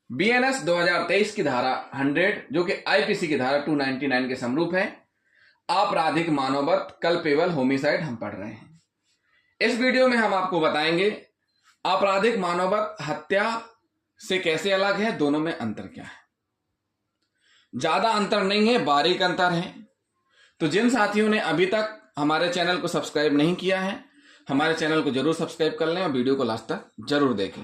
BNS 2023 की धारा 100 जो कि आईपीसी की धारा 299 के समरूप है, आपराधिक मानववध कल्पेबल होमिसाइड हम पढ़ रहे हैं। इस वीडियो में हम आपको बताएंगे आपराधिक मानववध हत्या से कैसे अलग है, दोनों में अंतर क्या है। ज्यादा अंतर नहीं है, बारीक अंतर है। तो जिन साथियों ने अभी तक हमारे चैनल को सब्सक्राइब नहीं किया है, हमारे चैनल को जरूर सब्सक्राइब कर लें और वीडियो को लास्ट तक जरूर देखें।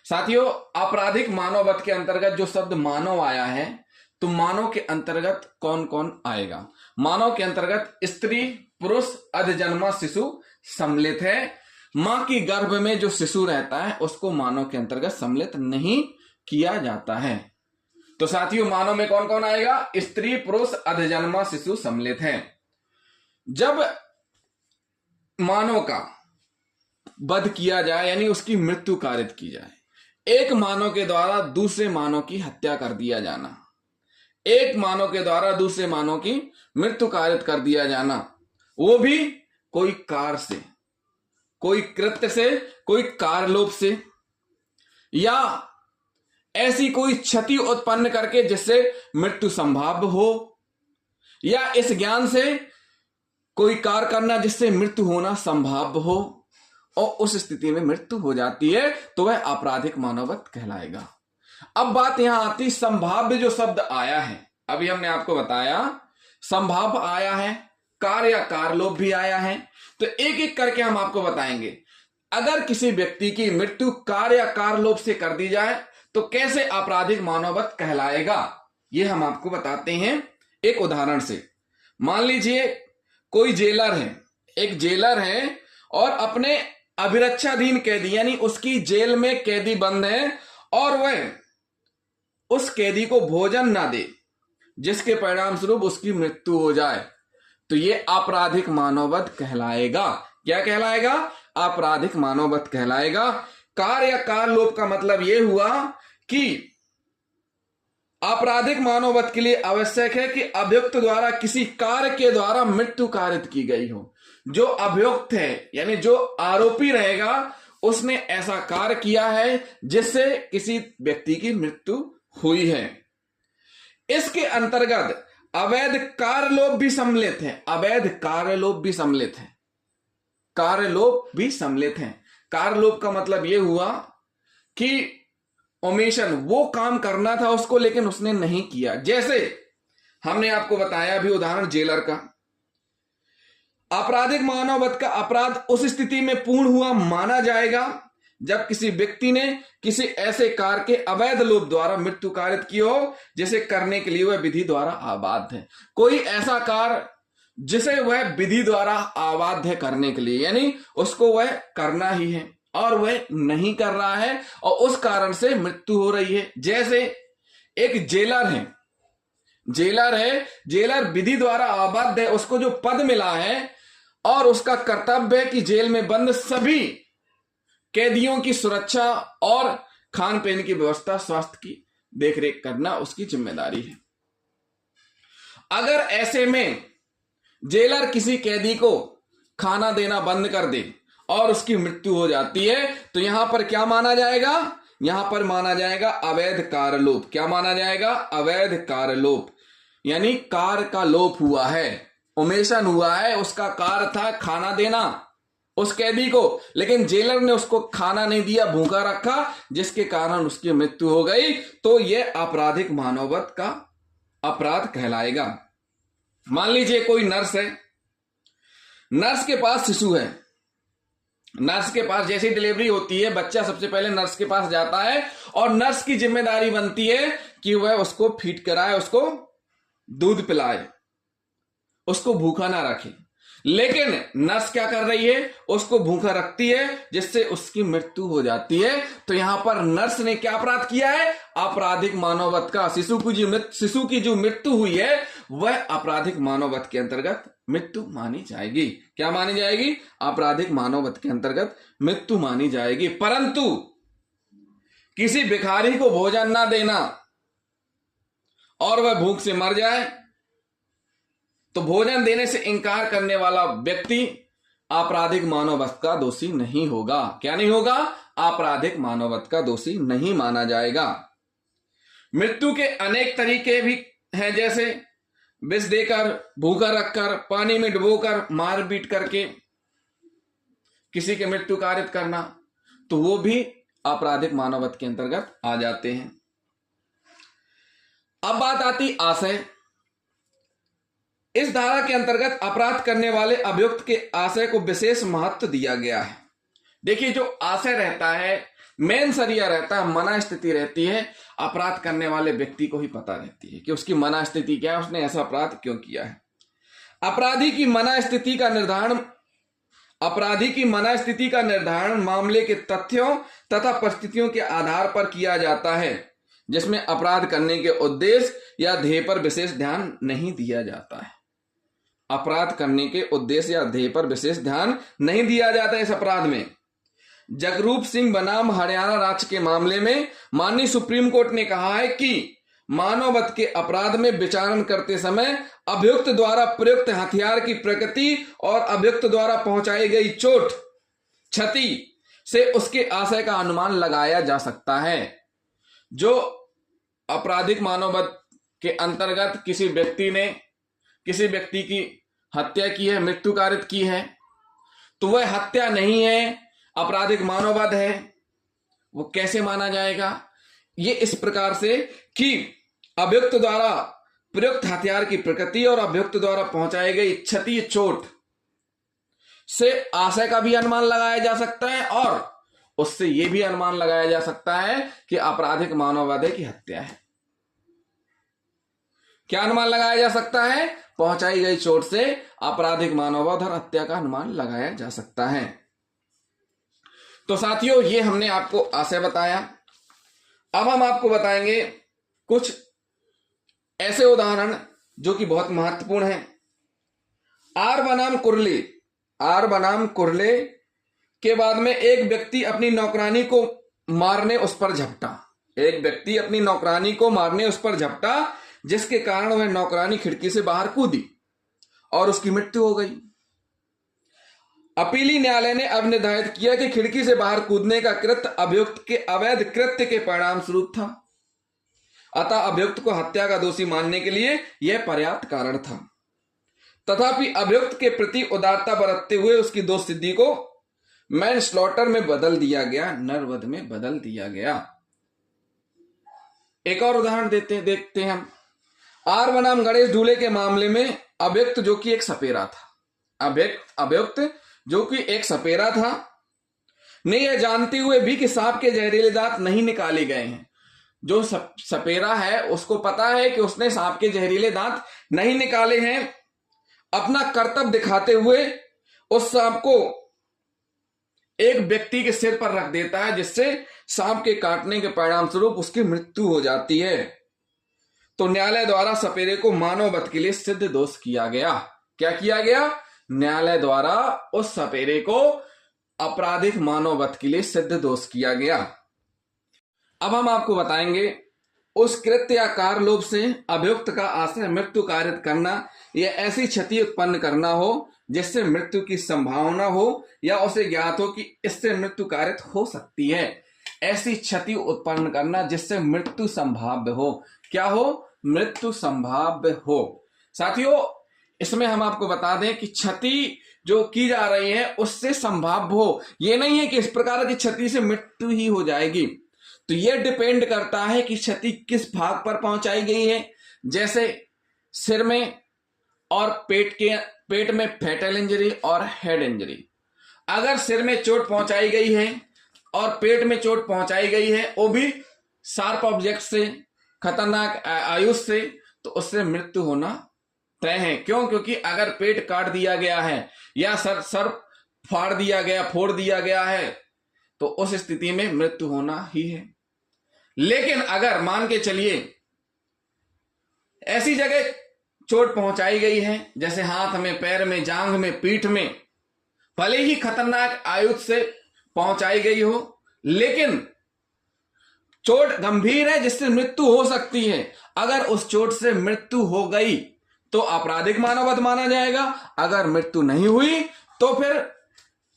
साथियों, आपराधिक मानववध के अंतर्गत जो शब्द मानव आया है, तो मानव के अंतर्गत कौन कौन आएगा? मानव के अंतर्गत स्त्री, पुरुष, अधजन्मा शिशु सम्मिलित है। मां की गर्भ में जो शिशु रहता है उसको मानव के अंतर्गत सम्मिलित नहीं किया जाता है। तो साथियों, मानव में कौन कौन आएगा? स्त्री, पुरुष, अधजन्मा शिशु सम्मिलित है। जब मानव का वध किया जाए यानी उसकी मृत्यु कारित की जाए, एक मानव के द्वारा दूसरे मानव की हत्या कर दिया जाना, एक मानव के द्वारा दूसरे मानव की मृत्यु कारित कर दिया जाना, वो भी कोई कार से, कोई कृत्य से, कोई कारलोप से, या ऐसी कोई क्षति उत्पन्न करके जिससे मृत्यु संभाव्य हो, या इस ज्ञान से कोई कार्य करना जिससे मृत्यु होना संभाव्य हो और उस स्थिति में मृत्यु हो जाती है, तो वह आपराधिक मानववध कहलाएगा। अब बात यहां आती, संभाव्य जो शब्द आया है, अभी हमने आपको बताया संभाव्य आया है, कार या कारलोप भी आया है। तो एक एक करके हम आपको बताएंगे। अगर किसी व्यक्ति की मृत्यु कार या कारलोप से कर दी जाए तो कैसे आपराधिक मानववध कहलाएगा, यह हम आपको बताते हैं एक उदाहरण से। मान लीजिए कोई जेलर है, एक जेलर है और अपने अभिरक्षाधीन कैदी यानी उसकी जेल में कैदी बंद है और वह उस कैदी को भोजन ना दे, जिसके परिणाम स्वरूप उसकी मृत्यु हो जाए, तो यह आपराधिक मानववध कहलाएगा। क्या कहलाएगा? आपराधिक मानववध कहलाएगा। कार या कारलोप का मतलब यह हुआ कि आपराधिक मानववध के लिए आवश्यक है कि अभियुक्त द्वारा किसी कार्य के द्वारा मृत्यु कारित की गई हो। जो अभियुक्त है यानी जो आरोपी रहेगा, उसने ऐसा कार्य किया है जिससे किसी व्यक्ति की मृत्यु हुई है। इसके अंतर्गत अवैध कार्यलोप भी सम्मिलित है। अवैध कार्यलोप भी सम्मिलित है। कार्यलोप भी सम्मिलित है। कार्यलोप का मतलब यह हुआ कि ओमिशन, वो काम करना था उसको लेकिन उसने नहीं किया। जैसे हमने आपको बताया अभी उदाहरण जेलर का। आपराधिक मानववध का अपराध उस स्थिति में पूर्ण हुआ माना जाएगा जब किसी व्यक्ति ने किसी ऐसे कार्य के अवैध लोप द्वारा मृत्यु कारित की हो जिसे करने के लिए वह विधि द्वारा आबाद है। कोई ऐसा कार्य जिसे वह विधि द्वारा आबाद है करने के लिए, यानी उसको वह करना ही है और वह नहीं कर रहा है और उस कारण से मृत्यु हो रही है। जैसे एक जेलर है, जेलर विधि द्वारा आबद्ध है, उसको जो पद मिला है और उसका कर्तव्य है कि जेल में बंद सभी कैदियों की सुरक्षा और खान पीन की व्यवस्था, स्वास्थ्य की देखरेख करना उसकी जिम्मेदारी है। अगर ऐसे में जेलर किसी कैदी को खाना देना बंद कर दे और उसकी मृत्यु हो जाती है, तो यहां पर क्या माना जाएगा? यहां पर माना जाएगा अवैध कार्यलोप। क्या माना जाएगा? अवैध कार्यलोप, यानी कार्य का लोप हुआ है, ओमिशन हुआ है। उसका कार्य था खाना देना उस कैदी को, लेकिन जेलर ने उसको खाना नहीं दिया, भूखा रखा, जिसके कारण उसकी मृत्यु हो गई। तो यह आपराधिक मानववध का अपराध कहलाएगा। मान लीजिए कोई नर्स है, नर्स के पास शिशु है। नर्स के पास जैसी डिलीवरी होती है, बच्चा सबसे पहले नर्स के पास जाता है और नर्स की जिम्मेदारी बनती है कि वह उसको फीड कराए, उसको दूध पिलाए, उसको भूखा ना रखे। लेकिन नर्स क्या कर रही है? उसको भूखा रखती है जिससे उसकी मृत्यु हो जाती है। तो यहां पर नर्स ने क्या अपराध किया है? आपराधिक मानववध का। शिशु की जो मृत्यु हुई है वह आपराधिक मानववध के अंतर्गत मृत्यु मानी जाएगी। क्या मानी जाएगी? आपराधिक मानववध के अंतर्गत मृत्यु मानी जाएगी। परंतु किसी भिखारी को भोजन ना देना और वह भूख से मर जाए, तो भोजन देने से इंकार करने वाला व्यक्ति आपराधिक मानववध का दोषी नहीं होगा। क्या नहीं होगा? आपराधिक मानववध का दोषी नहीं माना जाएगा। मृत्यु के अनेक तरीके भी हैं, जैसे विष देकर, भूखा रखकर, पानी में डुबोकर, मार पीट करके किसी की मृत्यु कारित करना, तो वो भी आपराधिक मानववध के अंतर्गत आ जाते हैं। अब बात आती आशय। इस धारा के अंतर्गत अपराध करने वाले अभियुक्त के आशय को विशेष महत्व दिया गया है। देखिए, जो आशय रहता है, मेन सरिया रहता है, मना स्थिति रहती है, अपराध करने वाले व्यक्ति को ही पता रहती है कि उसकी मना स्थिति क्या है, उसने ऐसा अपराध क्यों किया है। अपराधी की मना स्थिति का निर्धारण मामले के तथ्यों तथा परिस्थितियों के आधार पर किया जाता है, जिसमें अपराध करने के उद्देश्य या ध्येय पर विशेष ध्यान नहीं दिया जाता है। अपराध करने के उद्देश्य या ध्येय पर विशेष ध्यान नहीं दिया जाता है इस अपराध में। जगरूप सिंह बनाम हरियाणा राज्य के मामले में माननीय सुप्रीम कोर्ट ने कहा है कि मानववध के अपराध में विचारण करते समय अभियुक्त द्वारा प्रयुक्त हथियार की प्रकृति और अभियुक्त द्वारा पहुंचाई गई चोट, क्षति से उसके आशय का अनुमान लगाया जा सकता है। जो आपराधिक मानववध के अंतर्गत किसी व्यक्ति ने किसी व्यक्ति की हत्या की है, मृत्यु कारित की है, तो वह हत्या नहीं है, आपराधिक मानववध है। वो कैसे माना जाएगा? ये इस प्रकार से कि अभियुक्त द्वारा प्रयुक्त हथियार की प्रकृति और अभियुक्त द्वारा पहुंचाई गई क्षति, चोट से आशय का भी अनुमान लगाया जा सकता है और उससे यह भी अनुमान लगाया जा सकता है कि आपराधिक मानववध की हत्या है। क्या अनुमान लगाया जा सकता है? पहुंचाई गई चोट से आपराधिक मानववध और हत्या का अनुमान लगाया जा सकता है। तो साथियों, ये हमने आपको आशय बताया। अब हम आपको बताएंगे कुछ ऐसे उदाहरण जो कि बहुत महत्वपूर्ण हैं। आर बनाम कुरले के बाद में एक व्यक्ति अपनी नौकरानी को मारने उस पर झपटा, जिसके कारण वह नौकरानी खिड़की से बाहर कूदी और उसकी मृत्यु हो गई। अपीली न्यायालय ने अब निर्धारित किया कि खिड़की से बाहर कूदने का कृत्य अभियुक्त के अवैध कृत्य के परिणाम स्वरूप था, अतः अभियुक्त को हत्या का दोषी मानने के लिए यह पर्याप्त कारण था। तथापि अभियुक्त के प्रति उदारता बरतते हुए उसकी दोष सिद्धि को मैनस्लॉटर में बदल दिया गया, नरवध में बदल दिया गया। एक और उदाहरण देखते हैं हम। आर बनाम गणेश ढूले के मामले में अभियुक्त जो कि एक सपेरा था, ने यह जानते हुए भी कि सांप के जहरीले दांत नहीं निकाले गए हैं। जो सपेरा है उसको पता है कि उसने सांप के जहरीले दांत नहीं निकाले हैं, अपना कर्तव्य दिखाते हुए उस सांप को एक व्यक्ति के सिर पर रख देता है, जिससे सांप के काटने के परिणाम स्वरूप उसकी मृत्यु हो जाती है। तो न्यायालय द्वारा सपेरे को मानववध के लिए सिद्ध दोष किया गया। क्या किया गया? न्यायालय द्वारा उस सपेरे को आपराधिक मानववध के लिए सिद्ध दोष किया गया। अब हम आपको बताएंगे उस कृत्य या कार्य लोभ से अभियुक्त का आशय मृत्यु कारित करना या ऐसी क्षति उत्पन्न करना हो जिससे मृत्यु की संभावना हो या उसे ज्ञात हो कि इससे मृत्यु कारित हो सकती है। ऐसी क्षति उत्पन्न करना जिससे मृत्यु संभाव्य हो। क्या हो? मृत्यु संभाव्य हो। साथियों, इसमें हम आपको बता दें कि क्षति जो की जा रही है उससे संभाव्य हो, ये नहीं है कि इस प्रकार की क्षति से मृत्यु ही हो जाएगी। तो यह डिपेंड करता है कि क्षति किस भाग पर पहुंचाई गई है। जैसे सिर में और पेट में फैटल इंजरी और हेड इंजरी। अगर सिर में चोट पहुंचाई गई है और पेट में चोट पहुंचाई गई है, वो भी शार्प ऑब्जेक्ट से, खतरनाक आयुध से, तो उससे मृत्यु होना तय है। क्यों? क्योंकि अगर पेट काट दिया गया है या सर फोड़ दिया गया है, तो उस स्थिति में मृत्यु होना ही है। लेकिन अगर मान के चलिए ऐसी जगह चोट पहुंचाई गई है जैसे हाथ में, पैर में, जांघ में, पीठ में, भले ही खतरनाक आयुध से पहुंचाई गई हो, लेकिन चोट गंभीर है जिससे मृत्यु हो सकती है। अगर उस चोट से मृत्यु हो गई तो आपराधिक मानववध माना जाएगा। अगर मृत्यु नहीं हुई तो फिर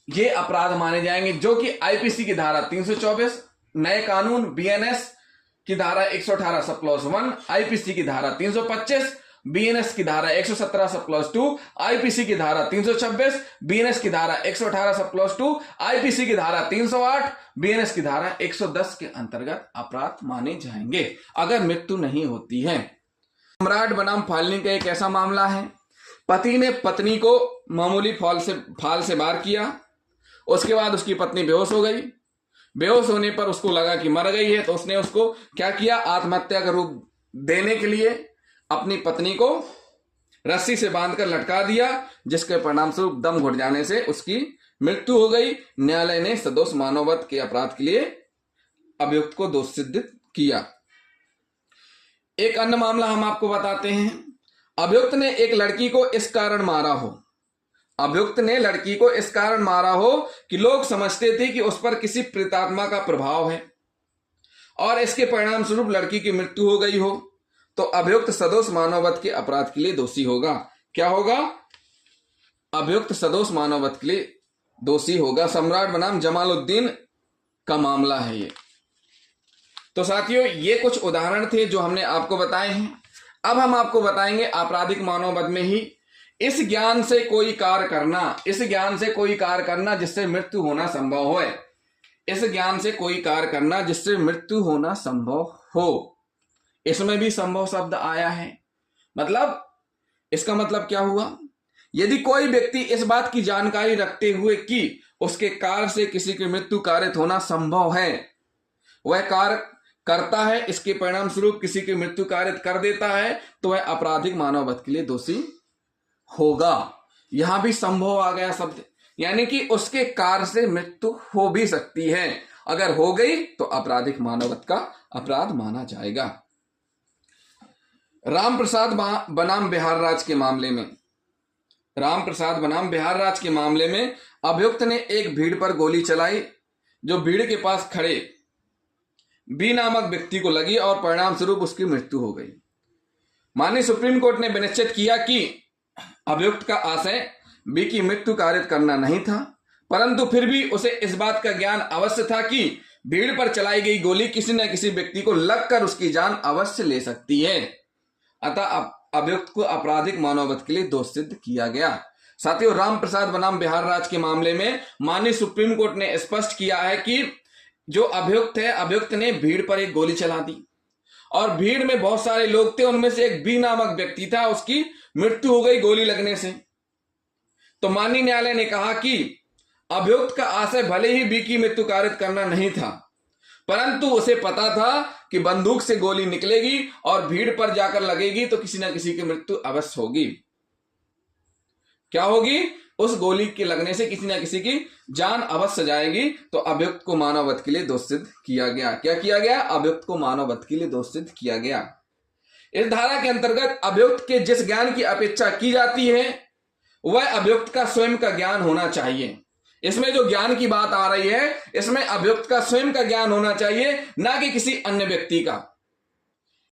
ये अपराध माने जाएंगे, जो कि आईपीसी की धारा 324, नए कानून BNS की धारा 118 सब क्लॉज 1, आईपीसी की धारा 325, बीएनएस की धारा 117 सब क्लॉज 2, आईपीसी की धारा 326, बीएनएस की धारा 118 सब क्लॉज 2, आईपीसी की धारा 308, बीएनएस की धारा 110 के अंतर्गत अपराध माने जाएंगे अगर मृत्यु नहीं होती है। सम्राट बनाम फालनी का एक ऐसा मामला है, पति ने पत्नी को मामूली फाल से वार किया, उसके बाद उसकी पत्नी बेहोश हो गई। बेहोश होने पर उसको लगा कि मर गई है, तो उसने उसको क्या किया, आत्महत्या का रूप देने के लिए अपनी पत्नी को रस्सी से बांधकर लटका दिया, जिसके परिणाम स्वरूप दम घुट जाने से उसकी मृत्यु हो गई। न्यायालय ने सदोष मानववध के अपराध के लिए अभियुक्त को दोषी सिद्ध किया। एक अन्य मामला हम आपको बताते हैं। अभियुक्त ने एक लड़की को इस कारण मारा हो, अभियुक्त ने लड़की को इस कारण मारा हो कि लोग समझते थे कि उस पर किसी प्रेतात्मा का प्रभाव है और इसके परिणाम स्वरूप लड़की की मृत्यु हो गई हो, तो अभियुक्त सदोष मानववध के अपराध के लिए दोषी होगा। क्या होगा? अभियुक्त सदोष मानववध के लिए दोषी होगा। सम्राट बनाम जमालुद्दीन का मामला है ये। तो साथियों, ये कुछ उदाहरण थे जो हमने आपको बताए हैं। अब हम आपको बताएंगे आपराधिक मानववध में ही इस ज्ञान से कोई कार्य करना, इस ज्ञान से कोई कार्य करना जिससे मृत्यु होना संभव हो, इस ज्ञान से कोई कार्य करना जिससे मृत्यु होना संभव हो। इसमें भी संभव शब्द आया है, मतलब इसका मतलब क्या हुआ? यदि कोई व्यक्ति इस बात की जानकारी रखते हुए कि उसके कार्य से किसी की मृत्यु कारित होना संभव है, वह कार्य करता है, इसके परिणाम स्वरूप किसी की मृत्यु कारित कर देता है, तो वह आपराधिक मानववध के लिए दोषी होगा। यहां भी संभव आ गया शब्द, यानी कि उसके कार्य से मृत्यु हो भी सकती है। अगर हो गई तो आपराधिक मानववध का अपराध माना जाएगा। रामप्रसाद बनाम बिहार राज्य के मामले में, रामप्रसाद बनाम बिहार राज्य के मामले में अभियुक्त ने एक भीड़ पर गोली चलाई जो भीड़ के पास खड़े बी नामक व्यक्ति को लगी और परिणाम स्वरूप उसकी मृत्यु हो गई। माननीय सुप्रीम कोर्ट ने विनिश्चित किया कि अभियुक्त का आशय बी की मृत्यु कारित करना नहीं था, परंतु फिर भी उसे इस बात का ज्ञान अवश्य था कि भीड़ पर चलाई गई गोली किसी न किसी व्यक्ति को लगकर उसकी जान अवश्य ले सकती है। अतः अभियुक्त को आपराधिक मानववध के लिए दोषी सिद्ध किया गया। साथियों, रामप्रसाद बनाम बिहार राज्य के मामले में माननीय सुप्रीम कोर्ट ने स्पष्ट किया है कि जो अभियुक्त है, अभियुक्त ने भीड़ पर एक गोली चला दी और भीड़ में बहुत सारे लोग थे, उनमें से एक बी नामक व्यक्ति था, उसकी मृत्यु हो गई गोली लगने से। तो माननीय न्यायालय ने कहा कि अभियुक्त का आशय भले ही बी की मृत्यु कारित करना नहीं था, परंतु उसे पता था कि बंदूक से गोली निकलेगी और भीड़ पर जाकर लगेगी तो किसी न किसी की मृत्यु अवश्य होगी। क्या होगी? उस गोली के लगने से किसी न किसी की जान अवश्य जाएगी। तो अभियुक्त को मानववध के लिए दोषी सिद्ध किया गया। क्या किया गया? अभियुक्त को मानववध के लिए दोषी सिद्ध किया गया। इस धारा के अंतर्गत अभियुक्त के जिस ज्ञान की अपेक्षा की जाती है वह अभियुक्त का स्वयं का ज्ञान होना चाहिए। इसमें जो ज्ञान की बात आ रही है, इसमें अभियुक्त का स्वयं का ज्ञान होना चाहिए, ना कि किसी अन्य व्यक्ति का।